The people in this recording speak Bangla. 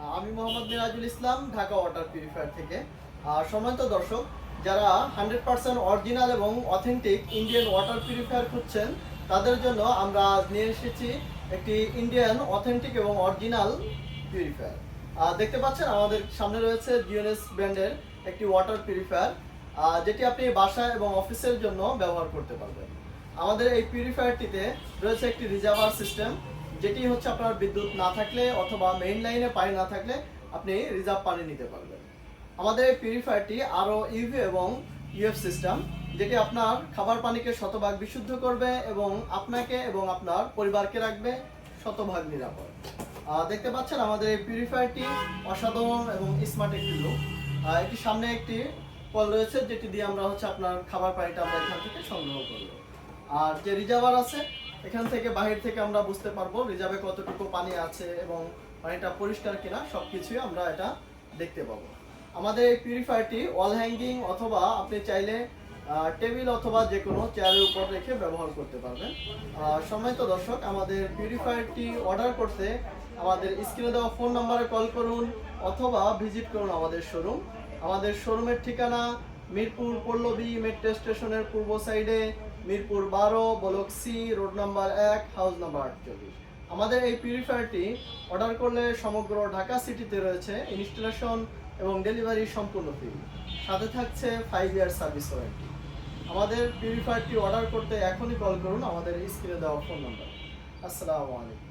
আমি মোহাম্মদ মিরাজুল ইসলাম, ঢাকা ওয়াটার পিউরিফায়ার থেকে। সম্মানিত দর্শক, যারা 100% অরিজিনাল এবং অথেন্টিক ইন্ডিয়ান ওয়াটার পিউরিফায়ার খুঁজছেন, তাদের জন্য আমরা নিয়ে এসেছি একটি ইন্ডিয়ান অথেন্টিক এবং অরিজিনাল পিউরিফায়ার। দেখতে পাচ্ছেন আমাদের সামনে রয়েছে জিওনেস ব্র্যান্ডের একটি ওয়াটার পিউরিফায়ার, যেটি আপনি বাসা এবং অফিসের জন্য ব্যবহার করতে পারবেন। আমাদের এই পিউরিফায়ারটিতে রয়েছে একটি রিজার্ভার সিস্টেম, যেটি হচ্ছে আপনার বিদ্যুৎ না থাকলে অথবা মেইন লাইনে পানি না থাকলে আপনি রিজার্ভ পানি নিতে পারবেন। আমাদের এই পিউরিফায়ারটি আরও ইউভি এবং ইউএফ সিস্টেম, যেটি আপনার খাবার পানিকে শতভাগ বিশুদ্ধ করবে এবং আপনাকে এবং আপনার পরিবারকে রাখবে শতভাগ নিরাপদ। দেখতে পাচ্ছেন আমাদের এই পিউরিফায়ারটি অসাধারণ এবং স্মার্ট একটি লুক। এটি সামনে একটি কল রয়েছে, যেটি দিয়ে আমরা হচ্ছে আপনার খাবার পানিটা আমরা এখান থেকে সংগ্রহ করব। আর যে রিজার্ভার আছে, এখান থেকে বাহির থেকে আমরা বুঝতে পারবো রিজার্ভে কতটুকু পানি আছে এবং পানিটা পরিষ্কার কিনা, সব কিছুই আমরা এটা দেখতে পাবো। আমাদের এই পিউরিফায়ারটি ওয়াল হ্যাঙ্গিং অথবা আপনি চাইলে টেবিল অথবা যে কোনো চেয়ারের উপর রেখে ব্যবহার করতে পারবেন। সম্মানিত দর্শক, আমাদের পিউরিফায়ারটি অর্ডার করতে আমাদের স্ক্রিনে দেওয়া ফোন নাম্বারে কল করুন অথবা ভিজিট করুন আমাদের শোরুম। আমাদের শোরুমের ঠিকানা মিরপুর পল্লবী মেট্রো স্টেশনের পূর্ব সাইডে, Mirpur 12 block C, road number 1, house number 48। আমাদের এই পিউরিফায়ারটি অর্ডার করলে সমগ্র ঢাকা সিটিতে রয়েছে ইনস্টলেশন এবং ডেলিভারি সম্পূর্ণ ফ্রি, সাথে থাকছে 5 ইয়ার সার্ভিস ওয়ারেন্টি। আমাদের পিউরিফায়ারটি অর্ডার করতে এখনই কল করুন আমাদের স্ক্রিনে দেওয়া ফোন নাম্বার। আসসালামু আলাইকুম।